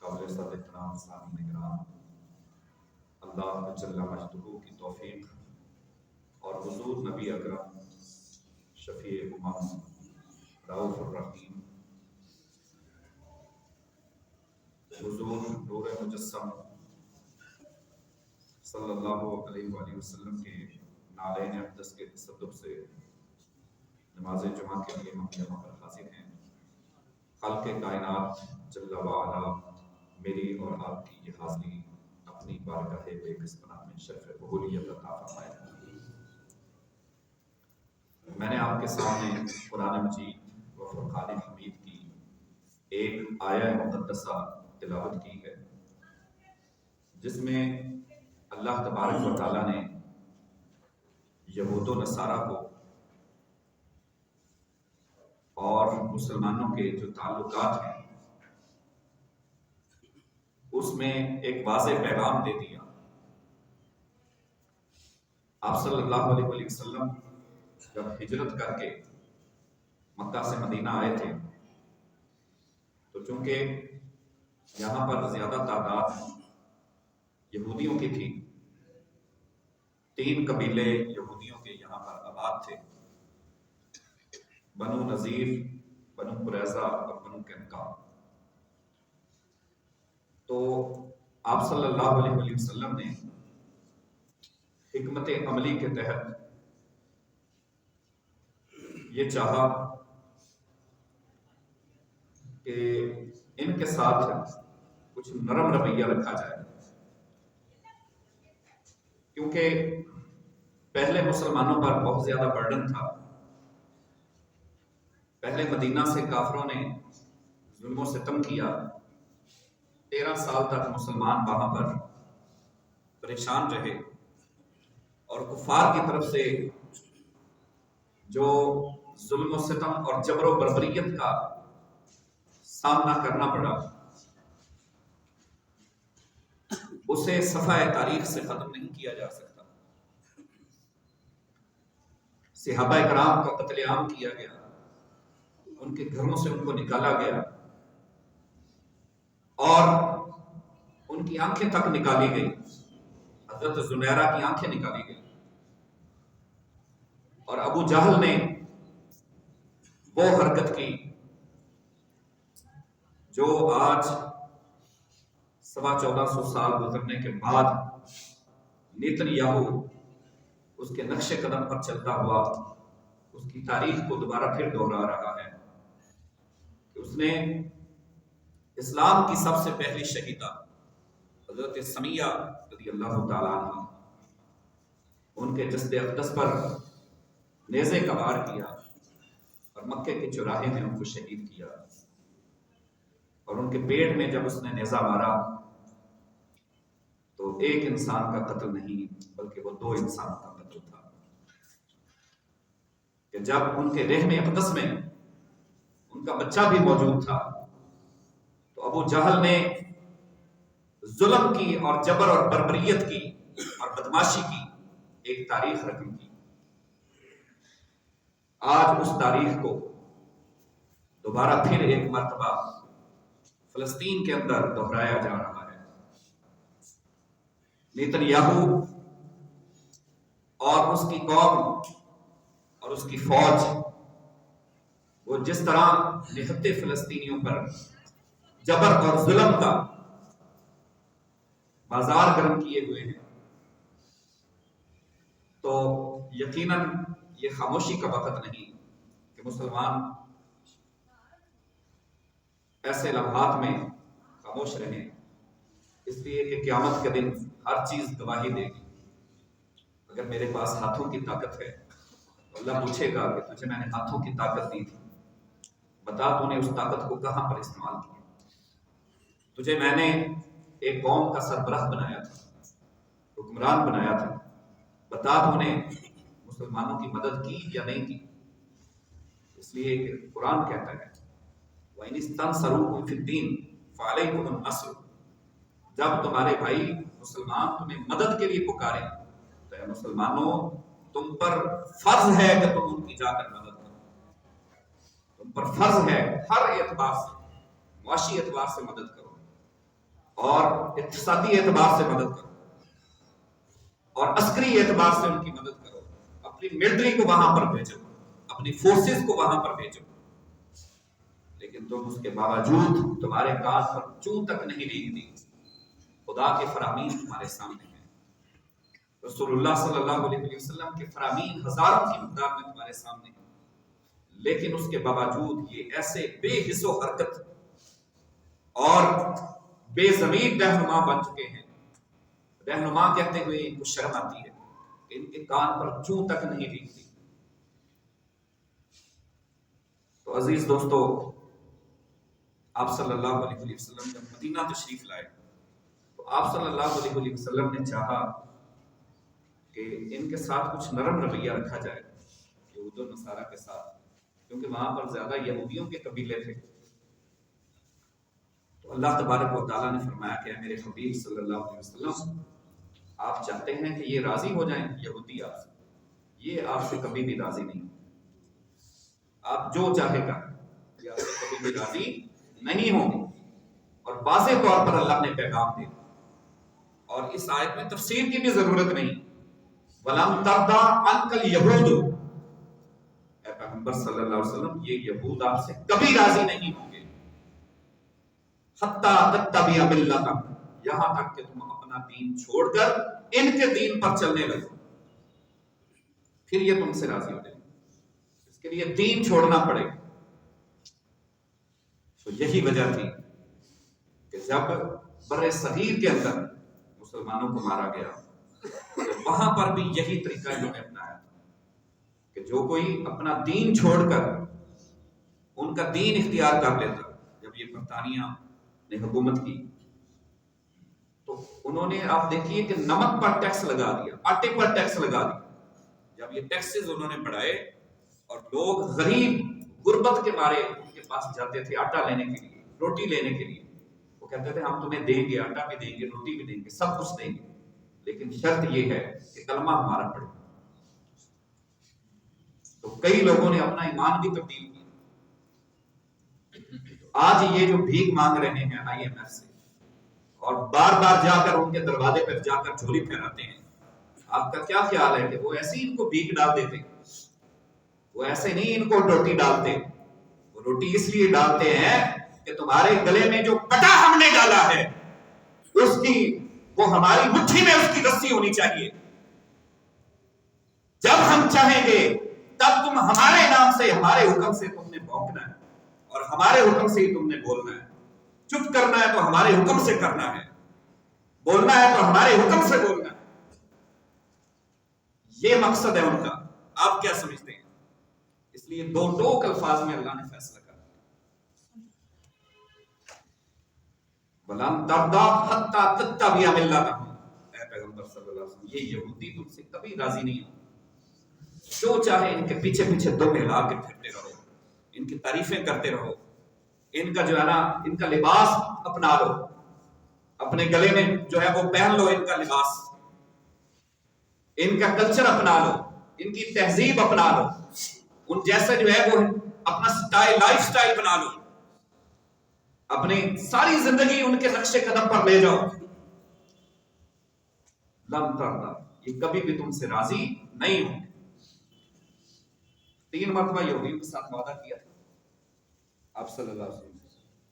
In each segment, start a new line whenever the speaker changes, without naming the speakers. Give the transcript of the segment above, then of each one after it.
قابل صد احترام سامعین کرام، اللہ جل مجدہ کی توفیق اور حضور نبی اکرم شفیع امم رؤوف الرحیم حضور نور مجسم صلی اللہ علیہ وآلہ وسلم کے نالین اقدس کے تصدق سے نماز جمعہ کے لیے ہم جمع پر حاضر ہیں۔ خالق کائنات جل وعلا میری اور آپ کی یہ حاضری اپنی بارگاہ بے پناہ میں شرف قبولیت عطا فرمائے۔ میں نے آپ کے سامنے قرآن مجید و فرقان حمید کی ایک آیہ مقدسہ تلاوت کی ہے، جس میں اللہ تبارک و تعالیٰ نے یہود و نصارہ کو اور مسلمانوں کے جو تعلقات ہیں اس میں ایک واضح پیغام دے دیا۔ آپ صلی اللہ علیہ وآلہ وسلم جب ہجرت کر کے مکہ سے مدینہ آئے تھے تو چونکہ یہاں پر زیادہ تعداد یہودیوں کی تھی، 3 قبیلے یہودیوں کے یہاں پر آباد تھے، بنو نذیر، بنو قریظہ اور بنو قینقاع۔ تو آپ صلی اللہ علیہ وآلہ وسلم نے حکمت عملی کے تحت یہ چاہا کہ ان کے ساتھ کچھ نرم رویہ رکھا جائے، کیونکہ پہلے مسلمانوں پر بہت زیادہ برڈن تھا۔ پہلے مدینہ سے کافروں نے ظلم و ستم کیا، 13 سال تک مسلمان وہاں پر پریشان رہے، اور کفار کی طرف سے جو ظلم و ستم اور جبر و بربریت کا سامنا کرنا پڑا، اسے صفحہ تاریخ سے ختم نہیں کیا جا سکتا۔ صحابہ کرام کا قتل عام کیا گیا، ان کے گھروں سے ان کو نکالا گیا اور ان کی آنکھیں تک نکالی گئی۔ حضرت زنیرہ کی آنکھیں نکالی گئی، اور ابو جہل نے وہ حرکت کی جو آج 1450 سال گزرنے کے بعد نیتن یاہو اس کے نقش قدم پر چلتا ہوا اس کی تاریخ کو دوبارہ پھر دہرا رہا ہے کہ اس نے اسلام کی سب سے پہلی شہیدہ حضرت سمیہ رضی اللہ تعالیٰ عنہ، ان کے جسد اقدس پر نیزے کا وار کیا اور مکے کے چوراہے میں ان کو شہید کیا، اور ان کے پیٹ میں جب اس نے نیزہ مارا تو ایک انسان کا قتل نہیں بلکہ وہ 2 انسانوں کا قتل تھا، کہ جب ان کے رحم اقدس میں ان کا بچہ بھی موجود تھا تو ابو جہل نے ظلم کی اور جبر اور بربریت کی اور بدماشی کی ایک تاریخ رقم کی۔ آج اس تاریخ کو دوبارہ پھر ایک مرتبہ فلسطین کے اندر دہرایا جا رہا ہے۔ نیتن یاہو اور اس کی قوم اور اس کی فوج وہ جس طرح نہتے فلسطینیوں پر جبر اور ظلم کا بازار گرم کیے ہوئے ہیں، تو یقیناً یہ خاموشی کا وقت نہیں کہ مسلمان ایسے لمحات میں خاموش رہیں، اس لیے کہ قیامت کے دن ہر چیز گواہی دے گی۔ اگر میرے پاس ہاتھوں کی طاقت ہے تو اللہ پوچھے گا کہ تجھے میں نے ہاتھوں کی طاقت دی تھی، بتا تو نے اس طاقت کو کہاں پر استعمال کیا؟ تجھے میں نے ایک قوم کا سربراہ بنایا تھا، حکمران بنایا تھا، بتا تو نے مسلمانوں کی مدد کی یا نہیں کی؟ اس لیے کہ قرآن کہتا ہے وَإِنِ اسْتَنْصَرُوكُمْ فِي الدِّينِ فَعَلَيْكُمُ النَّصْرُ، جب تمہارے بھائی مسلمان تمہیں مدد کے لیے پکاریں تو اے مسلمانوں تم پر فرض ہے کہ تم ان کی جا کر مدد کرو، تم پر فرض ہے ہر اعتبار سے، معاشی اعتبار سے مدد کرو، اور اقتصادی اعتبار سے مدد کرو اور عسکری اعتبار سے ان کی مدد کرو، اپنی ملٹری کو وہاں پر بھیجو، اپنی فورسز کو وہاں پر بھیجو، لیکن تم اس کے باوجود تمہارے کان پر چوں تک نہیں ریگتی۔ خدا کے فرامین تمہارے سامنے ہیں، رسول اللہ صلی اللہ علیہ وسلم کے فرامین ہزاروں کی مقدار میں تمہارے سامنے ہیں، لیکن اس کے باوجود یہ ایسے بے حس و حرکت اور بے ضمیر رہنما بن چکے ہیں۔ رہنما کہتے ہوئے ان کو شرم آتی ہے، ان کے کان پر چوں تک نہیں ریگتی۔ تو عزیز دوستو، آپ صلی اللہ علیہ وسلم جب مدینہ تشریف لائے تو آپ صلی اللہ علیہ وسلم نے چاہا کہ ان کے ساتھ کچھ نرم رویہ رکھا جائے یہود و نصارہ کے ساتھ، کیونکہ وہاں پر زیادہ یہودیوں کے قبیلے تھے۔ تو اللہ تبارک و تعالیٰ نے فرمایا کہ اے میرے حبیب صلی اللہ علیہ وسلم، آپ چاہتے ہیں کہ یہ راضی ہو جائیں یہودی آپ سے؟ یہ آپ سے کبھی بھی راضی نہیں، آپ جو چاہے گا یہ آپ سے کبھی بھی راضی نہیں ہوں گے۔ اور واضح طور پر اللہ نے پیغام دیا، اور اس آیت میں تفسیر کی بھی ضرورت نہیں۔ وَلَمْ تَرْضَىٰ عَنْكَ الْيَهُودُ، اے پیغمبر صلی اللہ علیہ وسلم، یہ یہود آپ سے کبھی راضی نہیں ہوں گے، حَتَّىٰ تَتَّبِعَ مِلَّتَهُمْ، یہاں تک کہ تم اپنا دین چھوڑ کر ان کے دین پر چلنے لگو، پھر یہ تم سے راضی ہو جائیں گے۔ اس کے لیے دین چھوڑنا پڑے گا۔ تو یہی وجہ تھی کہ جب بر صغیر کے اندر مسلمانوں کو مارا گیا تو وہاں پر بھی یہی طریقہ انہوں نے اپنایا کہ جو کوئی اپنا دین چھوڑ کر ان کا دین اختیار کر لیتا، جب یہ برطانیہ نے حکومت کی تو انہوں نے، آپ دیکھیے کہ نمک پر ٹیکس لگا دیا، آٹے پر ٹیکس لگا دیا۔ جب یہ ٹیکسز انہوں نے بڑھائے اور لوگ غریب غربت کے مارے ان کے پاس جاتے تھے آٹا لینے کے لیے، روٹی لینے کے لیے، وہ کہتے تھے ہم تمہیں دیں گے، آٹا بھی دیں گے، روٹی بھی دیں گے، سب کچھ دیں گے، لیکن شرط یہ ہے کہ کلمہ ہمارا پڑھے۔ تو کئی لوگوں نے اپنا ایمان بھی تبدیل کیا۔ آج یہ جو بھیک مانگ رہے ہیں IMF سے اور بار بار جا کر ان کے دروازے پر جا کر جھولی پھیراتے ہیں، آپ کا کیا خیال ہے کہ وہ ایسے ہی ان کو بھیک ڈال دیتے؟ وہ ایسے نہیں ان کو روٹی ڈالتے، وہ روٹی اس لیے ڈالتے ہیں کہ تمہارے گلے میں جو پٹا ہم نے ڈالا ہے اس کی، وہ ہماری مٹھی میں اس کی رسی ہونی چاہیے۔ جب ہم چاہیں گے تب تم ہمارے نام سے، ہمارے حکم سے تم نے بھونکنا ہے اور ہمارے حکم سے ہی تم نے بولنا ہے۔ چپ کرنا ہے تو ہمارے حکم سے کرنا ہے، بولنا ہے تو ہمارے حکم سے بولنا ہے۔ یہ مقصد ہے ان کا۔ آپ کیا سمجھتے ہیں؟ اس لیے دو ٹوک الفاظ میں اللہ نے فیصلہ کر دیا، وَلَن تَرْضَىٰ حَتَّىٰ تَتَّبِعَ مِلَّتَهُمْ، اے پیغمبر صلی اللہ علیہ وسلم، یہ یہودی تم سے کبھی راضی نہیں ہوں، جو چاہے ان کے پیچھے پیچھے دم ہلا کے پھرتے رہو، ان کی تعریفیں کرتے رہو، ان کا جو ہے نا، ان کا لباس اپنا لو، اپنے گلے میں جو ہے وہ پہن لو ان کا لباس، ان کا کلچر اپنا لو، ان کی تہذیب اپنا لو، ان جیسے جو ہے وہ اپنا سٹائل، لائف سٹائل بنا لو، اپنے ساری زندگی ان کے نقش قدم پر لے جاؤ۔ لن ترضیٰ، یہ کبھی بھی تم سے راضی نہیں ہوں۔ 3 مرتبہ یہودیوں کے ساتھ وعدہ کیا تھا آپ صلی اللہ علیہ وسلم،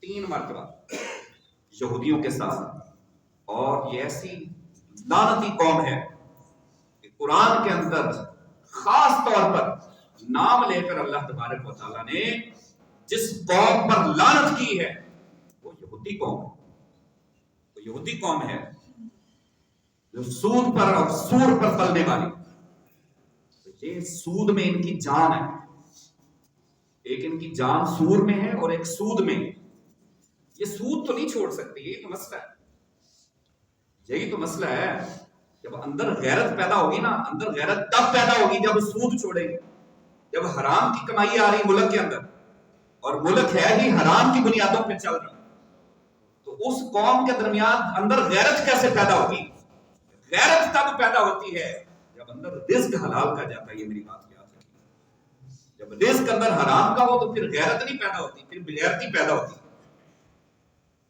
3 مرتبہ یہودیوں کے ساتھ۔ اور یہ ایسی لعنتی قوم ہے کہ قرآن کے اندر خاص طور پر نام لے کر اللہ تبارک و تعالیٰ نے جس قوم پر لعنت کی ہے وہ یہودی قوم ہے۔ وہ یہودی قوم ہے جو سود پر اور سور پر پلنے والی۔ تو یہ سود میں ان کی جان ہے، ایک ان کی جان سور میں ہے اور ایک سود میں ہے۔ یہ سود تو نہیں چھوڑ سکتے، یہی تو مسئلہ ہے، یہی تو مسئلہ ہے۔ جب اندر غیرت پیدا ہوگی نا، اندر غیرت تب پیدا ہوگی جب سود چھوڑیں گے، جب حرام کی کمائی آ رہی ملک کے اندر اور ملک ہے ہی حرام کی بنیادوں پہ چل رہا، تو اس قوم کے درمیان اندر غیرت کیسے پیدا ہوگی؟ غیرت تب پیدا ہوتی ہے جب اندر رزق حلال کا جاتا ہے۔ یہ میری بات یاد رکھیے، جب رزق اندر حرام کا ہو تو پھر غیرت نہیں پیدا ہوتی، پھر بغیرتی پیدا ہوتی،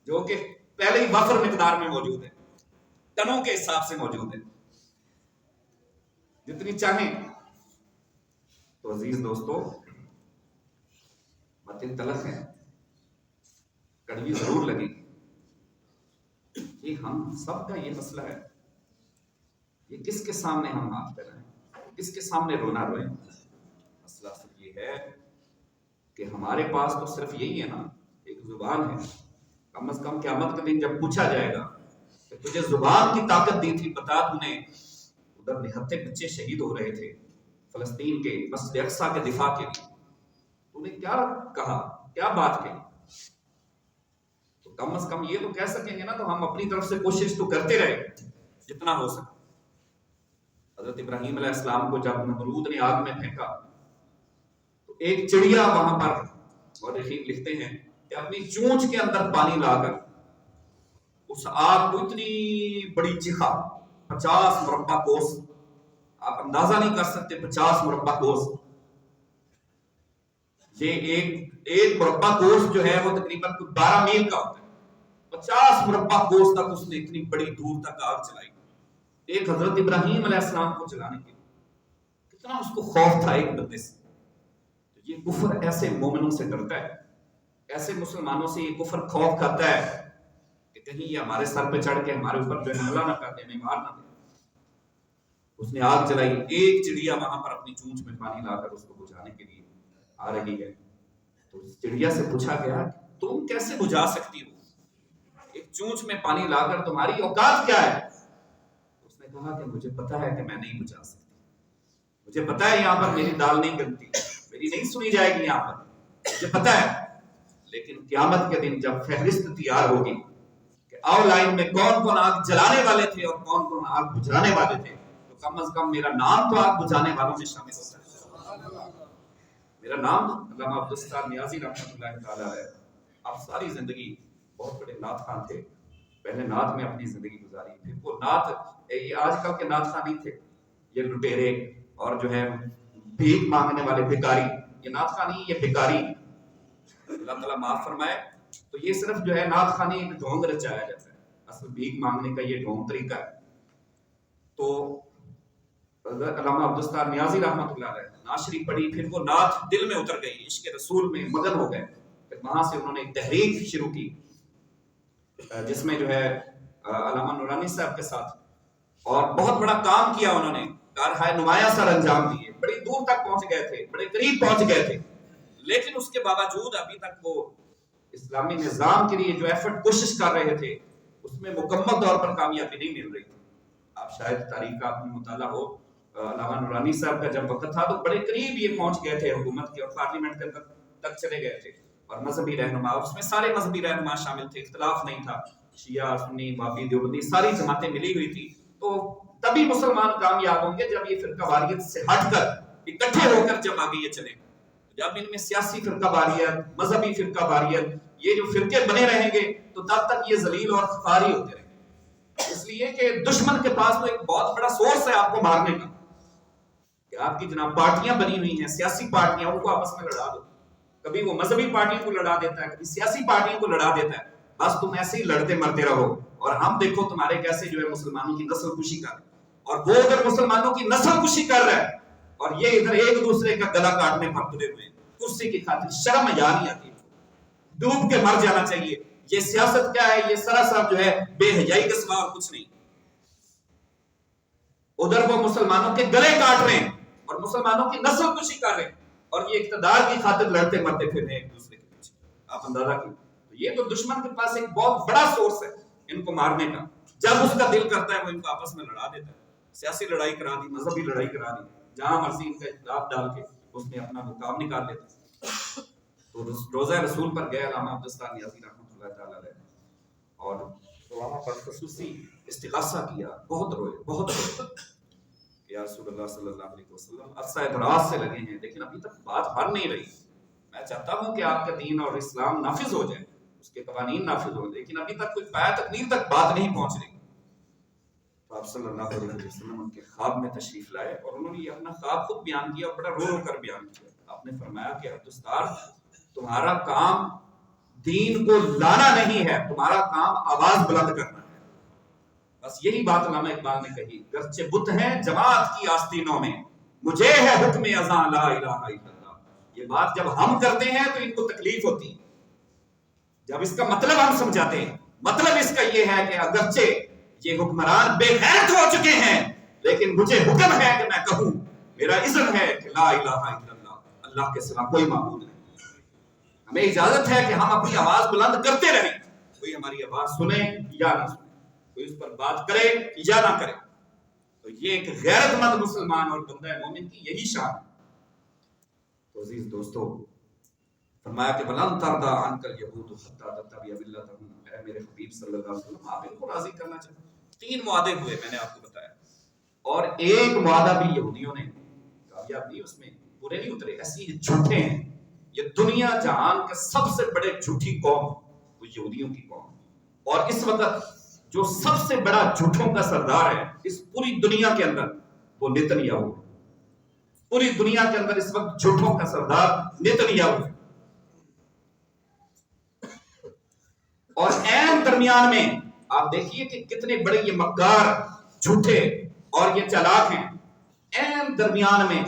جو کہ پہلے ہی وفر مقدار میں موجود ہے، ٹنوں کے حساب سے موجود ہے، جتنی چاہیں۔ تو عزیز دوستو، باتیں تلخ ہیں، کڑوی ضرور لگے گی، یہ ہم سب کا یہ مسئلہ ہے۔ یہ کس کے سامنے ہم ہاتھ پھیلائیں، کس کے سامنے رونا روئیں؟ مسئلہ صرف یہ ہے کہ ہمارے پاس تو صرف یہی ہے نا، ایک زبان ہے۔ کم از کم قیامت کے دن جب پوچھا جائے گا کہ تجھے زبان کی طاقت دی تھی، بتا تو نے ادھر نہتے بچے شہید ہو رہے تھے فلسطین کے مسجد اقصی کے دفاع کے لیے، تو نے کیا کہا، کیا بات کہی؟ تو کم از کم یہ تو کہہ سکیں گے نا، تو ہم اپنی طرف سے کوشش تو کرتے رہے جتنا ہو سکے۔ حضرت ابراہیم علیہ السلام کو جب نمرود نے آگ میں پھینکا تو ایک چڑیا وہاں پر، مورخین لکھتے ہیں کہ اپنی چونچ کے اندر پانی لا کر اس آگ کو اتنی بڑی چیخا، 50 مربع کوس، آپ اندازہ نہیں کر سکتے 50 مربع کوس، یہ ایک مربع کوس جو ہے وہ تقریباً 12 میل کا ہوتا ہے، 50 مربع کوس تک اس نے اتنی بڑی دور تک آگ چلائی، ایک حضرت ابراہیم علیہ السلام کو چلانے کے لیے۔ کتنا اس کو خوف تھا ایک بندے سے۔ یہ کفر ایسے مومنوں سے ڈرتا ہے، ایسے مسلمانوں سے یہ کفر خوف کھاتا ہے کہ کہیں یہ ہمارے سر پہ چڑھ کے ہمارے اوپر جو ہے حملہ نہ کر دے، ہمیں مار نہ دے۔ اس نے آگ جلائی، ایک چڑیا وہاں پر اپنی چونچ میں پانی لا کر اس کو بجھانے کے لیے آ رہی ہے۔ تو اس چڑیا سے پوچھا گیا تم کیسے بجھا سکتی ہو، ایک چونچ میں پانی لا کر تمہاری اوقات کیا ہے؟ اس نے کہا کہ مجھے پتا ہے کہ میں نہیں بجھا سکتی، مجھے پتا ہے یہاں پر میری دال نہیں گلتی، میری نہیں سنی جائے گی یہاں پر، مجھے پتا ہے۔ لیکن قیامت کے دن جب فہرست تیار ہوگی کہ آؤ لائن میں کون کون آگ جلانے والے تھے اور کون کون آگ بجھانے والے تھے، تو کم از کم میرا نام تو آگ بجھانے والوں میں شامل ہوتا ہے۔ میرا نام علامہ عبدالستار نیازی رحمۃ اللہ تعالی علیہ، آپ ساری زندگی بہت بڑے نعت خان تھے، پہلے نعت میں اپنی زندگی گزاری، پھر وہ نعت، یہ آج کل کے نعت خان نہیں تھے، یہ لٹیرے اور جو ہے بھیک مانگنے والے بھکاری، یہ نعت خانی، یہ بھکاری، اللہ تعالیٰ معاف فرمائے۔ تو یہ صرف جو ہے نعت خانی ایک ڈھونگ رچایا جاتا ہے، اصل بھیک مانگنے کا یہ ڈھونگ طریقہ ہے۔ تو علامہ عبدالستار نیازی رحمۃ اللہ علیہ نعت شریف پڑھی، پھر وہ نعت دل میں اتر گئی، عشق رسول میں مگن ہو گئے، پھر وہاں سے انہوں نے ایک تحریک شروع کی جس میں جو ہے علامہ نورانی صاحب کے ساتھ اور بہت بڑا کام کیا، انہوں نے کارہائے نمایاں سر انجام دیے، بڑی دور تک پہنچ گئے تھے، بڑے قریب پہنچ گئے تھے، لیکن اس کے باوجود ابھی تک وہ اسلامی نظام کے لیے جو ایفرٹ کوشش کر رہے تھے اس میں مکمل طور پر کامیابی نہیں مل رہی تھی۔ آپ شاید تاریخ کا اپنی مطالعہ ہو، علامہ نورانی صاحب کا جب وقت تھا تو بڑے قریب یہ پہنچ گئے تھے حکومت کے اور پارلیمنٹ کے تک چلے گئے تھے، اور مذہبی رہنما، اور اس میں سارے مذہبی رہنما شامل تھے، اختلاف نہیں تھا، شیعہ سنی وہابی دیوبندی ساری جماعتیں ملی ہوئی تھی۔ تو تبھی مسلمان کامیاب ہوں گے جب یہ فرقہ واریت سے ہٹ کر اکٹھے ہو کر جب آگے یہ چلے، جب ان میں سیاسی فرقہ واریت، مذہبی فرقہ واریت، یہ جو فرقے بنے رہیں گے تو تب تک یہ ذلیل اور خاری ہوتے رہیں گے۔ اس لیے کہ دشمن کے پاس تو ایک بہت بڑا سورس ہے آپ کو مارنے کا، کہ آپ کی جناب پارٹیاں بنی ہوئی ہیں، سیاسی پارٹیاں، ان کو آپس میں لڑا دو، کبھی وہ مذہبی پارٹیوں کو لڑا دیتا ہے، کبھی سیاسی پارٹیوں کو لڑا دیتا ہے، بس تم ایسے ہی لڑتے مرتے رہو، اور ہم دیکھو تمہارے کیسے جو ہے مسلمانوں کی نسل کشی کر رہے ہیں، اور وہ اگر مسلمانوں کی نسل کشی کر رہا ہے اور یہ ادھر ایک دوسرے کا گلا کاٹنے پر تلے ہوئے ہیں، کرسی کی خاطر شرم حیا نہیں آتی، ڈوب کے مر جانا چاہیے۔ یہ سیاست کیا ہے؟ یہ سراسر جو ہے بے حیائی کے سوا اور کچھ نہیں۔ ادھر وہ مسلمانوں کے گلے کاٹ رہے ہیں اور مسلمانوں کی نسل کشی کر رہے ہیں، اور یہ اقتدار کی خاطر لڑتے مرتے پھر رہے ہیں ایک دوسرے کے پیچھے، آپ اندازہ کیجیے۔ تو یہ تو دشمن کے پاس ایک بہت بڑا سورس ہے ان کو مارنے کا، جب اس کا دل کرتا ہے وہ ان کو آپس میں لڑا دیتا ہے، سیاسی لڑائی کرا دی، مذہبی لڑائی کرا دی، جہاں مرضی ان کا اختلاف ڈال کے اس میں اپنا مقام نکال لیتا ہے۔ تو روزہ رسول پر گئے علامہ عبدالستار نیازی رحمۃ اللہ تعالی علیہ، اور وہاں پر خصوصی استغاثہ کیا، بہت روئے، بہت روئے، یا رسول اللہ صلی اللہ علیہ وسلم عرصہ دراز سے لگے ہیں لیکن ابھی تک بات بن نہیں رہی، میں چاہتا ہوں کہ آپ کا دین اور اسلام نافذ ہو جائے، اس کے قوانین نافذ ہو، لیکن ابھی تک کوئی پایا تکمیل تک بات نہیں پہنچ رہی۔ تو آپ صلی اللہ علیہ وسلم ان کے خواب میں تشریف لائے اور انہوں نے یہ اپنا خواب خود بیان کیا اور بڑا رو رو کر بیان کیا۔ آپ نے فرمایا کہ عبدالستار، تمہارا کام دین کو لانا نہیں ہے، تمہارا کام آواز بلند کرنا ہے۔ بس یہی بات علامہ اقبال نے کہی، گرچہ بت ہیں جماعت کی آستینوں میں، مجھے ہے حکم اذاں لا الہ الا اللہ۔ یہ بات جب ہم کرتے ہیں تو ان کو تکلیف ہوتی ہے، جب اس کا مطلب ہم سمجھاتے ہیں۔ مطلب اس کا یہ ہے کہ اگرچہ یہ حکمران بے غیرت ہو چکے ہیں، لیکن مجھے حکم ہے کہ میں کہوں، میرا اذن ہے کہ لا الہ الا اللہ، اللہ کے سوا کوئی معبود نہیں۔ ہمیں اجازت ہے کہ ہم اپنی آواز بلند کرتے رہیں، کوئی ہماری آواز سنے یا نہ سنے، کوئی اس پر بات کرے یا نہ کرے۔ تو یہ ایک غیرت مند مسلمان اور بندہ مومن کی یہی شان ہے۔ تو عزیز دوستو، فرمایا کہ وَلَن تَرْضَىٰ عَنْكَ الْيَهُودُ حَتَّىٰ تَتَّبِعَ مِلَّتَهُمْ۔ اے میرے حبیب صلی اللہ علیہ وسلم، آپ ان کو راضی کرنا چاہتے ہیں۔ 3 معاہدے ہوئے، میں نے آپ کو بتایا، اور ایک معاہدہ بھی یہودیوں نے کامیاب نہیں، اس میں پورے نہیں اترے، ایسی جھوٹے ہیں۔ یہ دنیا جہان کے سب سے بڑے جھوٹی قوم وہ یہودیوں کی قوم، اور اس وقت جو سب سے بڑا جھوٹوں کا سردار ہے اس پوری دنیا کے اندر وہ نیتنیاہو ہے۔ پوری دنیا کے اندر اس وقت جھوٹوں کا سردار نیتنیاہو ہے۔ اور عین درمیان میں آپ دیکھیے کہ کتنے بڑے یہ مکار، جھوٹے اور یہ چالاک ہیں۔ عین درمیان میں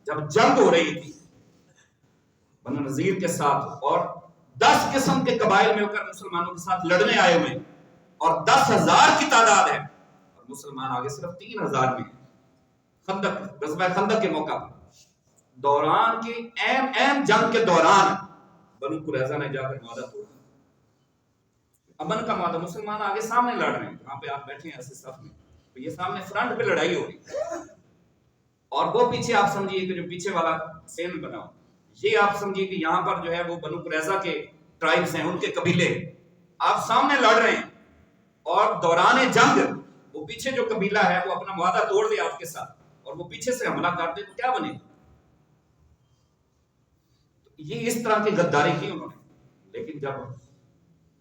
جب جنگ ہو رہی تھی بنو نذیر کے ساتھ، اور 10 قسم کے قبائل مل کر مسلمانوں کے ساتھ لڑنے آئے ہوئے، اور 10,000 کی تعداد ہے، اور مسلمان آگے صرف 3,000 میں۔ خندق، غزوہ خندق کے موقع پر دوران کے اہم جنگ کے دوران بنو قریظہ نے جا کر معاہدہ توڑ دیا، امن کا معاہدہ۔ مسلمان آگے سامنے لڑ رہے ہیں، جہاں پہ آپ بیٹھے ہیں ایسے صف میں، تو یہ سامنے فرنٹ پہ لڑائی ہو رہی، اور وہ پیچھے آپ سمجھیے کہ جو پیچھے والا سین بنا ہو، یہ آپ سمجھیے کہ یہاں پر جو ہے وہ بنو قریظہ کے ٹرائبز ہیں، ان کے قبیلے، آپ سامنے لڑ رہے ہیں، اور دوران جنگ وہ پیچھے جو قبیلہ ہے وہ اپنا معاہدہ توڑ دے آپ کے ساتھ، اور وہ پیچھے سے حملہ کر دے، تو کیا بنے؟ یہ اس طرح کی غداری کی انہوں نے۔ لیکن جب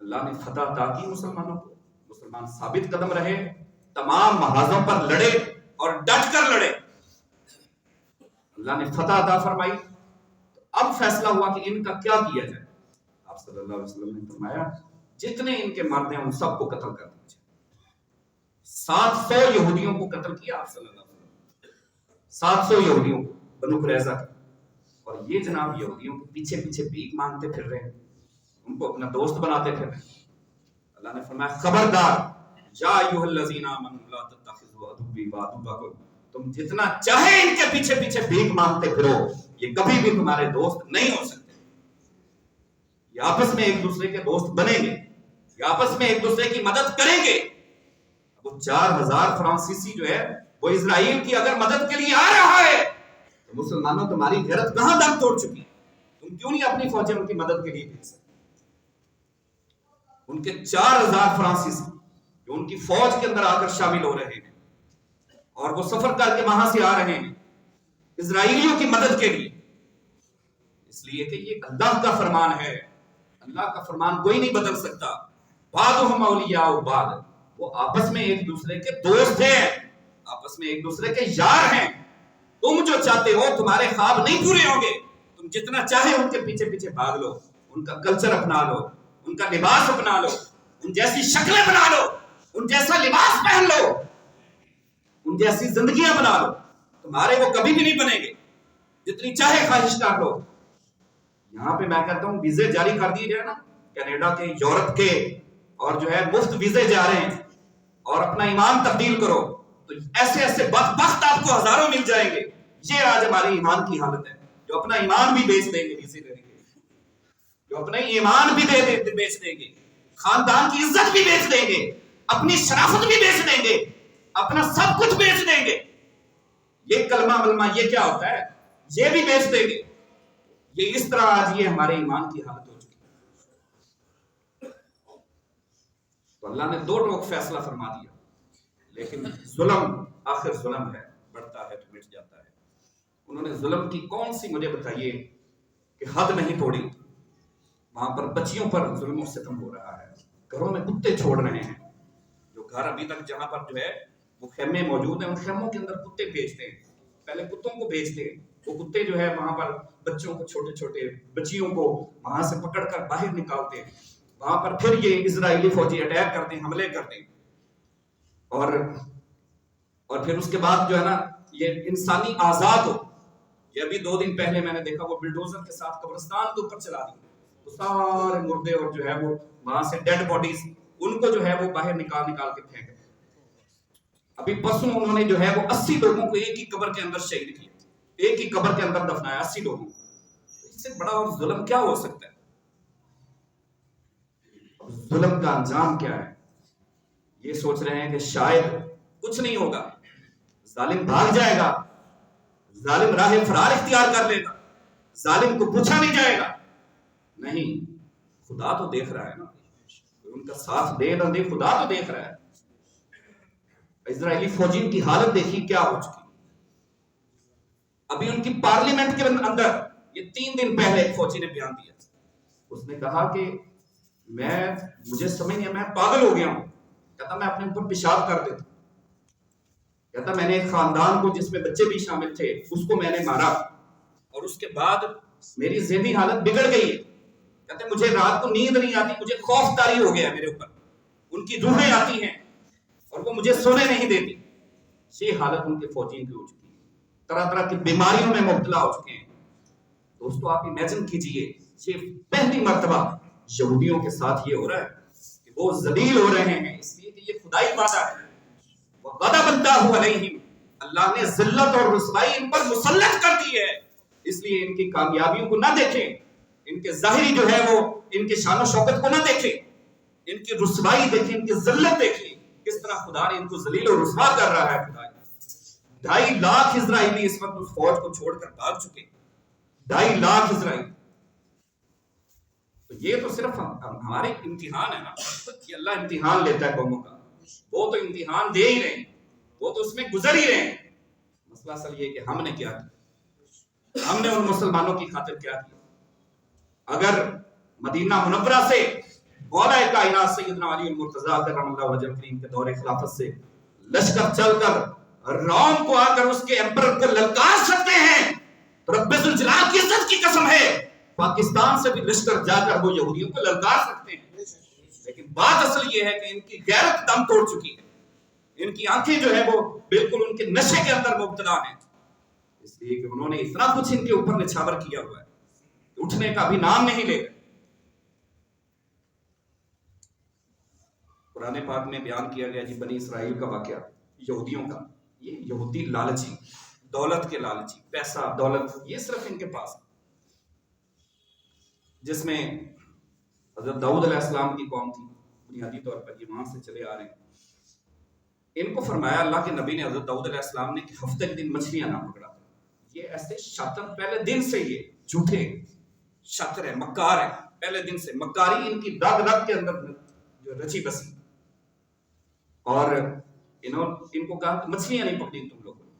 اللہ نے فتح عطا کی مسلمانوں کو، مسلمان ثابت قدم رہے، تمام محاذوں پر لڑے اور ڈٹ کر لڑے، اللہ نے فتح عطا فرمائی۔ تو اب فیصلہ ہوا کہ ان کا کیا کیا جائے۔ آپ صلی اللہ علیہ وسلم نے فرمایا جتنے ان کے مرد ہیں ان سب کو قتل کر دیجیے۔ 700 یہودیوں کو قتل کیا آپ صلی اللہ علیہ وسلم، 700 یہودیوں کو بنو قریظہ کے۔ اور یہ جناب یہودیوں کے پیچھے پیچھے بھیک مانگتے پھر رہے ہیں، ان کو اپنا دوست بناتے پھر رہے ہیں۔ اللہ نے فرمایا خبردار، یا ایھا الذین آمنوا لا تتخذوا عدوی وعدوکم، تم جتنا چاہے ان کے پیچھے پیچھے بھیک مانگتے پھرو، یہ کبھی بھی تمہارے دوست نہیں ہو سکتے۔ یہ آپس میں ایک دوسرے کے دوست بنیں گے، یہ آپس میں ایک دوسرے کی مدد کریں گے۔ وہ 4,000 فرانسیسی جو ہے وہ اسرائیل کی اگر مدد کے لیے آ رہا ہے تو مسلمانوں تمہاری غیرت کہاں دم توڑ چکی؟ تم کیوں نہیں اپنی فوجیں ان کی مدد کے لیے بھیج سکتے؟ ان کے 4,000 فرانسیسی جو ان کی فوج کے اندر آ کر شامل ہو رہے ہیں، اور وہ سفر کر کے وہاں سے آ رہے ہیں اسرائیلیوں کی مدد کے لیے، اس لیے کہ یہ اللہ کا فرمان ہے، اللہ کا فرمان کوئی نہیں بدل سکتا۔ بعضهم اولیاء بعض، وہ آپس میں ایک دوسرے کے دوست ہیں، آپس میں ایک دوسرے کے یار ہیں۔ تم جو چاہتے ہو تمہارے خواب نہیں پورے ہوں گے، تم جتنا چاہے ان کے پیچھے پیچھے بھاگ لو، ان کا کلچر اپنا لو، ان کا لباس اپنا لو، ان جیسی شکلیں بنا لو، ان جیسا لباس پہن لو، ان جیسی زندگیاں بنا لو، تمہارے وہ کبھی بھی نہیں بنیں گے، جتنی چاہے خواہش کر لو۔ یہاں پہ میں کہتا ہوں ویزے جاری کر دیے جائے نا، کینیڈا کے، یورپ کے، اور جو ہے مفت ویزے جا رہے ہیں، اور اپنا ایمان تبدیل کرو، تو ایسے ایسے بدبخت آپ کو ہزاروں مل جائیں گے۔ یہ آج ہماری ایمان کی حالت ہے، جو اپنا ایمان بھی بیچ دیں گے ویزے لینے کے لیے، جو اپنا ایمان بھی بیچ دیں گے، خاندان کی عزت بھی بیچ دیں گے، اپنی شرافت بھی بیچ دیں گے، اپنا سب کچھ بیچ دیں گے۔ یہ کلمہ ملمہ یہ کیا ہوتا ہے، یہ بھی بیچ دیں گے۔ یہ اس طرح آج یہ ہمارے ایمان کی حالت ہو چکی ہے۔ تو اللہ نے 2 ٹوک فیصلہ فرما دیا، لیکن ظلم آخر ظلم ہے، بڑھتا ہے تو مٹ جاتا ہے۔ انہوں نے ظلم کی کون سی مجھے بتائیے کہ حد نہیں توڑی۔ وہاں پر بچیوں پر ظلم و ستم ہو رہا ہے، گھروں میں کتے چھوڑ رہے ہیں، جو گھر ابھی تک جہاں پر جو ہے وہ خیمے موجود ہیں، ان خیموں کے اندر کتے بیچتے ہیں، پہلے کتوں کو بیچتے ہیں، وہ کتے جو ہے وہاں پر بچوں کو، چھوٹے چھوٹے بچیوں کو وہاں سے پکڑ کر باہر نکالتے ہیں، وہاں پر پھر یہ اسرائیلی فوجی اٹیک کرتے ہیں، حملے کرتے ہیں، اور پھر اس کے بعد جو ہے نا یہ انسانی آزاد ہو. یہ ابھی 2 دن پہلے میں نے دیکھا وہ بلڈوزر کے ساتھ قبرستان کے اوپر چلا دی، تو سارے مردے اور جو ہے وہ وہاں سے ڈیڈ باڈیز ان کو جو ہے وہ باہر نکال کے پھینک. ابھی پرسوں انہوں نے جو ہے وہ 80 لوگوں کو ایک ہی قبر کے اندر شہید کیا، ایک ہی قبر کے اندر دفنایا 80 لوگوں. اس سے بڑا اور ظلم کیا ہو سکتا ہے؟ ظلم کا انجام کیا ہے؟ یہ سوچ رہے ہیں کہ شاید کچھ نہیں ہوگا، ظالم بھاگ جائے گا، ظالم راہ فرار اختیار کر لے گا، ظالم کو پوچھا نہیں جائے گا. نہیں، خدا تو دیکھ رہا ہے نا، ان کا ساتھ دے نہ دے، خدا تو دیکھ رہا ہے. اسرائیلی فوجیوں کی حالت دیکھی کیا ہو چکی. ابھی ان کی پارلیمنٹ کے اندر یہ 3 دن پہلے ایک فوجی نے بیان دیا، اس نے کہا کہ مجھے سمجھ نہیں، میں پاگل ہو گیا ہوں. کہتا میں اپنے اوپر پیشاب کر دیتا. کہتا میں نے ایک خاندان کو جس میں بچے بھی شامل تھے اس کو میں نے مارا، اور اس کے بعد میری ذہنی حالت بگڑ گئی ہے. کہتے مجھے رات کو نیند نہیں آتی، مجھے خوف طاری ہو گیا میرے اوپر، ان کی روحیں آتی ہیں اور وہ مجھے سونے نہیں دیتی. یہ حالت ان کے فوجیوں کی ہو چکی ہے، طرح طرح کی بیماریوں میں مبتلا ہو چکے ہیں. دوستو آپ امیجن کیجئے، یہ پہلی مرتبہ یہودیوں کے ساتھ یہ ہو رہا ہے کہ وہ ذلیل ہو رہے ہیں، اس لیے کہ یہ خدائی وعدہ ہے. وَغَضَبَ اللَّهُ عَلَيْهِمْ، اللہ نے ذلت اور رسوائی ان پر مسلط کر دی ہے. اس لیے ان کی کامیابیوں کو نہ دیکھیں، ان کے ظاہری جو ہے وہ ان کے شان و شوکت کو نہ دیکھیں، ان کی رسوائی دیکھیں، ان کی ذلت دیکھیں، کس طرح خدا نے ان کو ذلیل اور رسوا کر رہا ہے. خدا 2.5 لاکھ اسرائیلی اس وقت اس فوج کو چھوڑ کر بھاگ چکے، 2.5 لاکھ اسرائیلی. تو یہ تو صرف ہمارے امتحان ہے نا، کہ اللہ امتحان لیتا ہے قوموں کا، وہ تو امتحان دے ہی رہے ہیں، وہ تو اس میں گزر ہی رہے ہیں. مسئلہ اصل یہ کہ ہم نے کیا کیا، ہم نے ان مسلمانوں کی خاطر کیا کیا. اگر مدینہ منورہ سے مولا کائنات سیدنا علی المرتضیٰ کرم اللہ وجہ کریم کے دور خلافت سے لشکر چل کر روم کو آ کر اس کے امپرر کو للکار سکتے ہیں، تو رب ذوالجلال کی عزت کی قسم ہے پاکستان سے بھی لشکر جا کر وہ یہودیوں کو للکار سکتے ہیں. لیکن بات اصل یہ ہے کہ ان کی غیرت دم توڑ چکی ہے، ان کی آنکھیں جو ہے وہ بالکل ان کے نشے کے اندر مبتلا ہیں، اس لیے کہ انہوں نے اتنا کچھ ان کے اوپر نچھاور کیا ہوا ہے، اٹھنے کا بھی نام نہیں لے. قرآن پاک میں بیان کیا گیا جی بنی اسرائیل کا واقعہ، یہودیوں کا. یہ یہودی لالچی، دولت کے لالچی، پیسہ دولت یہ صرف ان کے پاس، جس میں حضرت داؤد علیہ السلام کی قوم تھی بنیادی طور پر، یہ وہاں سے چلے آ رہے ہیں. ان کو فرمایا اللہ کے نبی نے حضرت داؤد علیہ السلام نے کہ ہفتے کے دن مچھلیاں نہ پکڑا. یہ ایسے شاطر، پہلے دن سے یہ جھوٹے شاطر ہے، مکار ہے، پہلے دن سے مکاری ان کی رگ رگ کے اندر جو رچی بسی. اور ان کو کہا کہ مچھلیاں نہیں پکڑی تم لوگوں نے.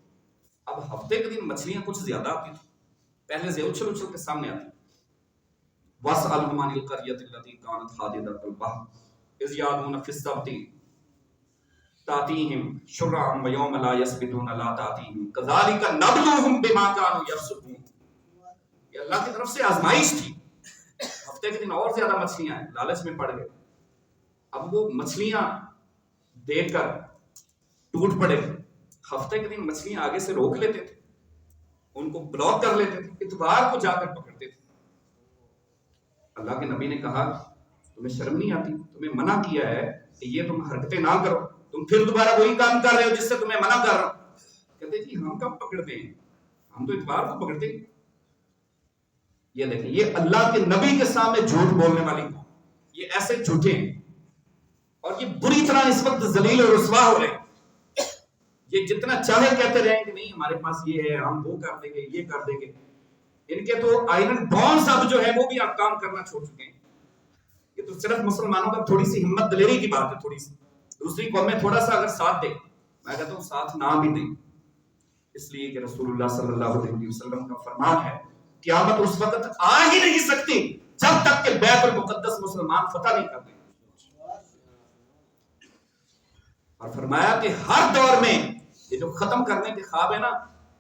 اب ہفتے کے دن مچھلیاں کچھ زیادہ آتی تھی، پہلے سے اچھل اچھل کے سامنے آتی. وَاسْأَلْهُمْ عَنِ الْقَرْيَةِ الَّتِي كَانَتْ حَاضِرَةَ الْبَحْرِ إِذْ يَعْدُونَ فِي السَّبْتِ تَأْتِيهِمْ شُرَّعًا وَيَوْمَ لَا يَسْبِتُونَ لَا تَأْتِيهِمْ كَذَلِكَ نَبْلُوهُمْ بِمَا كَانُوا يَفْسُقُونَ. یہ اللہ کی طرف سے آزمائش تھی. ہفتے کے دن اور زیادہ مچھلیاں ہیں، لالچ میں پڑ گئے. اب وہ مچھلیاں دیکھ کر ٹوٹ پڑے. ہفتے کے دن مچھلیاں آگے سے روک لیتے تھے، ان کو بلاک کر لیتے تھے، اتوار کو جا کر پکڑتے تھے. اللہ کے نبی نے کہا تمہیں شرم نہیں آتی؟ تمہیں منع کیا ہے کہ یہ تم حرکتیں نہ کرو، تم پھر دوبارہ وہی کام کر رہے ہو جس سے تمہیں منع کر رہا ہوں. کہتے جی ہم کب پکڑتے ہیں، ہم تو اتوار کو پکڑتے ہیں. یہ دیکھیں، یہ اللہ کے نبی کے سامنے جھوٹ بولنے والی قوم، یہ ایسے جھوٹے ہیں اور یہ بری طرح اس وقت ذلیل اور رسوا ہو رہے ہیں. یہ جتنا چاہے کہتے رہیں کہ نہیں ہمارے پاس یہ ہے، ہم وہ کر دیں گے، یہ کر دیں گے. ان کے تو آئرن بانڈز اب جو ہے وہ بھی اب کام کرنا چھوڑ چکے ہیں. یہ تو صرف مسلمانوں کا تھوڑی سی ہمت دلیری کی بات ہے، تھوڑی سی دوسری قومیں تھوڑا سا اگر ساتھ دیں، میں کہتا ہوں ساتھ نہ بھی دیں، اس لیے کہ رسول اللہ صلی اللہ علیہ وسلم کا فرمان ہے قیامت اس وقت آ ہی نہیں سکتی جب تک کہ بیت المقدس مسلمان فتح نہیں کر دیں. اور فرمایا کہ ہر دور میں یہ جو ختم کرنے کے خواب ہے نا،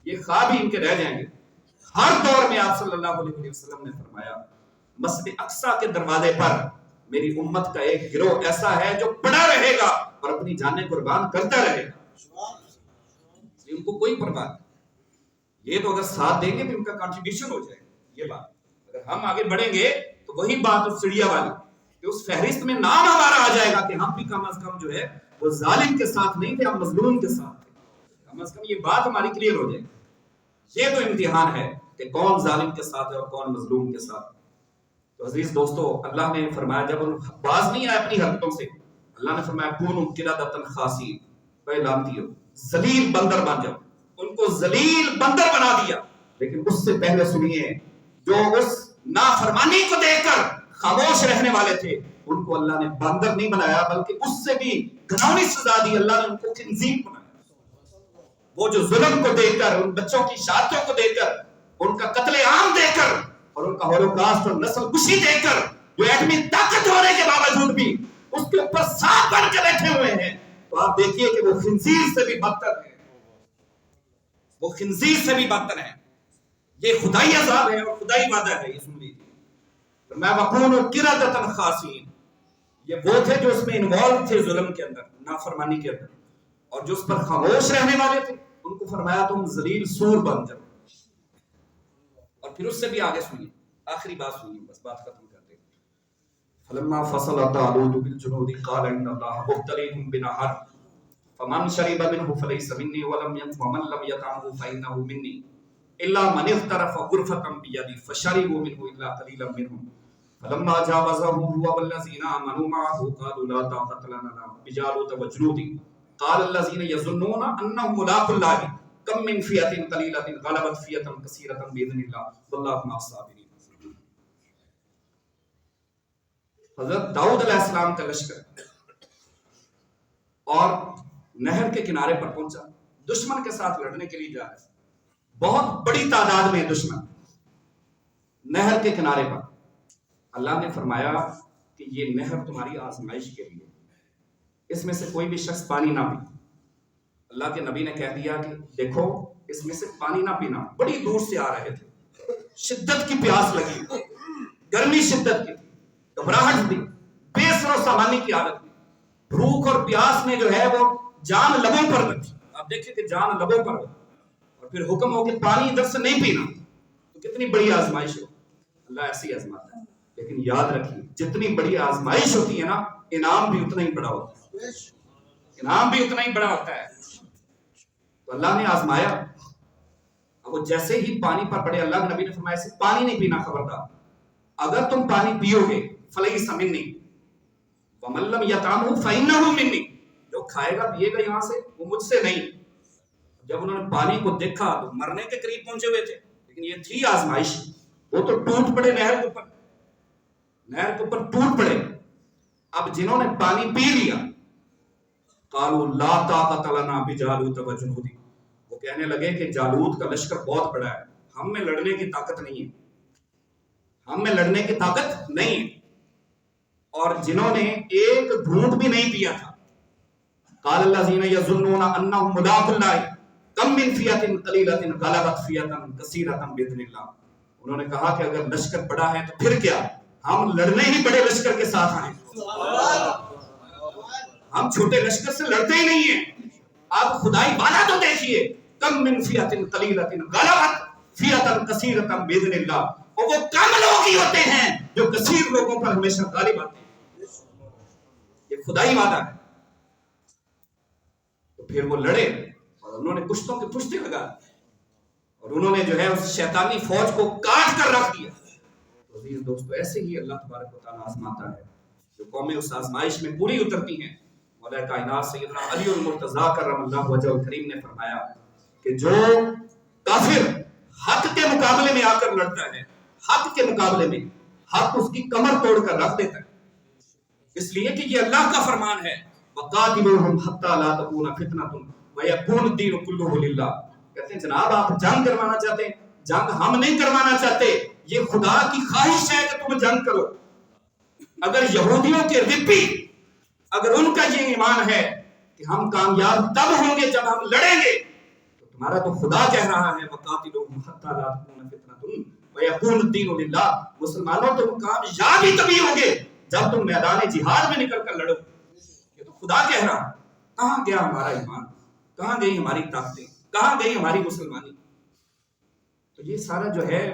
یہ خواب ہی ان کے رہ جائیں گے. ہر دور میں آپ صلی اللہ علیہ وسلم نے فرمایا مسجد اقصی کے دروازے پر میری امت کا ایک گروہ ایسا ہے جو پڑا رہے گا اور اپنی جانیں قربان کرتا رہے گا، ان کو کوئی پرواہ نہیں۔ یہ تو اگر ساتھ دیں گے تو ان کا کنٹریبیوشن ہو جائے گا، یہ بات۔ اگر ہم آگے بڑھیں گے تو وہی بات اس چڑیا والی کہ اس فہرست میں نام ہمارا آ جائے گا کہ ہم بھی کم از کم جو ہے وہ ظالم کے ساتھ نہیں تھے، ہم مظلوم کے ساتھ تھے، کم از کم یہ بات ہماری کلیئر ہو جائے گی۔ یہ تو امتحان ہے کہ کون ظالم کے ساتھ ہے اور کون مظلوم کے ساتھ۔ تو عزیز دوستو، اللہ نے فرمایا جب ان باز نہیں آئے اپنی حرکتوں سے، اللہ نے فرمایا کونوا قردۃ خاسئین، اے لعنتیو ذلیل بندر بن جاؤ، ان کو ذلیل بندر بنا دیا۔ لیکن اس سے پہلے سنیے، جو اس نافرمانی کو دیکھ کر خاموش رہنے والے تھے ان کو اللہ نے بندر نہیں بنایا بلکہ اس سے بھی گھناؤنی سزا دی، اللہ نے ان کو خنزیر بنایا۔ وہ جو ظلم کو دیکھ کر، ان بچوں کی شہادتوں کو دیکھ کر، ان کا قتل عام دیکھ کر اور ان کا ہولوکاسٹ اور نسل کشی دیکھ کر، جو ایٹمی طاقت ہونے کے باوجود بھی اس کے اوپر سانپ بن کے بیٹھے ہوئے ہیں، تو آپ دیکھیے کہ وہ خنزیر سے بھی بدتر ہے، وہ خنزیر سے بھی بدتر ہے۔ یہ خدائی عذاب ہے اور خدائی وعدہ ہے، یہ سن لیجیے۔ میں وَكُونُوا قِرَدَةً خَاسِئِينَ، یہ وہ تھے جو اس میں انوالو تھے، ظلم کے اندر، نافرمانی کے اندر، اور جو اس پر خاموش رہنے والے تھے ان کو فرمایا تم ذلیل سور بن جاؤ۔ اور پھر اس سے بھی آگے سنیے، آخری بات سنیے، بس بات ختم کرتے ہیں۔ فلما فصل طالوت بالجنود قال ان اللہ مبتلیکم بنہر فمن شرب منه فليس مني ومن لم يطعمه فانه مني الا من اغترف غرفة بيده فشربوا منه الا قليلا منهم فلما جاوزه هو والذين آمنوا معه قالوا لا طاقة لنا بجالوت وجنوده قال الذين يظنون انهم ملاقو الله كم من فئة قليلة غلبت فئة كثيرة بإذن الله والله مع الصابرين۔ حضرت داؤد علیہ السلام کا لشکر اور نہر کے کنارے پر پہنچا، دشمن کے ساتھ لڑنے کے لیے جا رہے، بہت بڑی تعداد میں دشمن نہر کے کنارے پر۔ اللہ نے فرمایا کہ یہ نہر تمہاری آزمائش کے لیے، اس میں سے کوئی بھی شخص پانی نہ پی۔ اللہ کے نبی نے کہہ دیا کہ دیکھو اس میں سے پانی نہ پینا، بڑی دور سے آ رہے تھے، شدت کی پیاس لگی، گرمی شدت کی تھی، گھبراہٹ تھی، بے سر و سامانی کی حالت تھی، بھوک اور پیاس میں جو ہے وہ جان لبوں پر رکھی۔ آپ دیکھیں کہ جان لبوں پر ہو اور پھر حکم ہو کہ پانی ادھر سے نہیں پینا، تو کتنی بڑی آزمائش ہو۔ اللہ ایسی آزماتا ہے، لیکن یاد رکھیے جتنی بڑی آزمائش ہوتی ہے نا، انعام بھی اتنا ہی بڑا ہوتا ہے، انعام بھی اتنا ہی بڑا ہوتا ہے۔ تو اللہ نے آزمایا، اب وہ جیسے ہی پانی پر پڑے، اللہ کے نبی نے فرمایا سے پانی نہیں پینا، خبردار، اگر تم پانی پیو گے فلیس منی ومن لم یطعمہ فإنہ منی، جو کھائے گا پیے گا یہاں سے وہ مجھ سے نہیں۔ جب انہوں نے پانی کو دیکھا تو مرنے کے قریب پہنچے ہوئے تھے، لیکن یہ تھی آزمائش، وہ تو ٹوٹ پڑے نہر کے اوپر، نہر کے اوپر ٹوٹ پڑے۔ اب جنہوں نے پانی پی لیا قالوا لا طاقت لنا بجالوت وجنودہ، وہ کہنے لگے کہ جالوت کا لشکر بہت بڑا ہے، ہم میں لڑنے کی طاقت نہیں ہے، ہم میں لڑنے کی طاقت نہیں ہے۔ اور جنہوں نے ایک گھونٹ بھی نہیں پیا تھا، قال الذين يظنون انهم ملاقو الله كم من فئة قليلة غلبت فئة كثيرة بإذن الله، انہوں نے کہا کہ اگر لشکر بڑا ہے تو پھر کیا، ہم لڑنے ہی بڑے لشکر کے ساتھ آئے، ہم چھوٹے لشکر سے لڑتے ہی نہیں ہیں۔ آپ خدائی والا تو دیکھیے، کم من فئة قليلة غلبت فئة كثيرة بإذن الله، اور وہ کم لوگ ہی ہوتے ہیں جو کثیر لوگوں پر ہمیشہ غالب آتے ہیں، یہ خدائی وعدہ ہے۔ تو پھر وہ لڑے اور انہوں نے کشتوں کے پشتے لگا اور انہوں نے جو ہے اس شیطانی فوج کو کاٹ کر رکھ دیا۔ تو عزیز دوستو، ایسے ہی اللہ تبارک و تعالیٰ آزماتا ہے، جو قومیں اس آزمائش میں پوری اترتی ہیں۔ مولا کائنات سیدنا علی المرتضیٰ کرم اللہ وجہہ الکریم نے فرمایا کہ جو کافر حق کے مقابلے میں آ کر لڑتا ہے، حق کے مقابلے میں حق اس کی کمر توڑ کر رکھ دیتا ہے، اس لیے کہ یہ اللہ کا فرمان ہے، وَقَاتِلُوهُمْ حَتَّى لَا تَكُونَ فِتْنَةٌ وَيَكُونَ الدِّينُ كُلُّهُ لِلَّهِ۔ کہتے ہیں جناب آپ جنگ کروانا چاہتے ہیں، جنگ ہم نہیں کروانا چاہتے، یہ خدا کی خواہش ہے کہ تم جنگ کرو۔ اگر یہودیوں کے ربی، اگر ان کا یہ ایمان ہے کہ ہم کامیاب تب ہوں گے جب ہم لڑیں گے، تو ہمارا تو خدا کہہ رہا ہے وقاتلوہم حتی لا تکون فتنۃ ویکون الدین للہ. مسلمانوں تم کامیاب ہی تبھی ہوگے جب تم میدان جہاد میں نکل کر لڑو. یہ تو خدا کہہ رہا. کہاں گیا ہمارا ایمان؟ کہاں گئی ہماری طاقتیں؟ کہاں گئی ہماری مسلمانی؟ تو یہ سارا جو ہے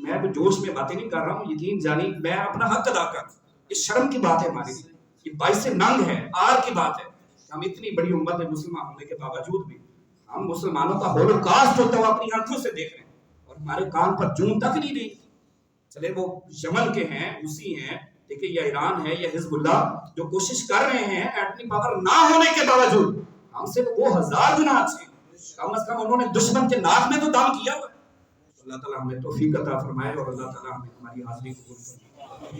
میں بھی جوش میں باتیں نہیں کر رہا ہوں. یقین جانی میں اپنا حق ادا کر. یہ شرم کی بات ہے ہمارے لیے. یہ باعث ننگ ہے، آر کی بات ہے. ہم اتنی بڑی امت ہے مسلمان ہونے کے باوجود بھی ہم مسلمانوں کا ہولوکاسٹ ہوتا ہوا اپنی آنکھوں سے دیکھ رہے ہیں اور ہمارے کان پر جون تک نہیں رہی. چلے وہ یمن کے ہیں، اسی ہیں، دیکھیں یا ایران ہے یا حزب اللہ جو کوشش کر رہے ہیں ایٹمی پاور نہ ہونے کے باوجود ہم سے تو وہ 1000 گنا اچھے ہیں. کم از کم انہوں نے دشمن کے ناک میں تو دم کیا ہوا ہے. اللہ تعالیٰ ہمیں توفیق عطا فرمائے اور اللہ تعالیٰ ہمیں ہماری حاضری قبول فرمائے.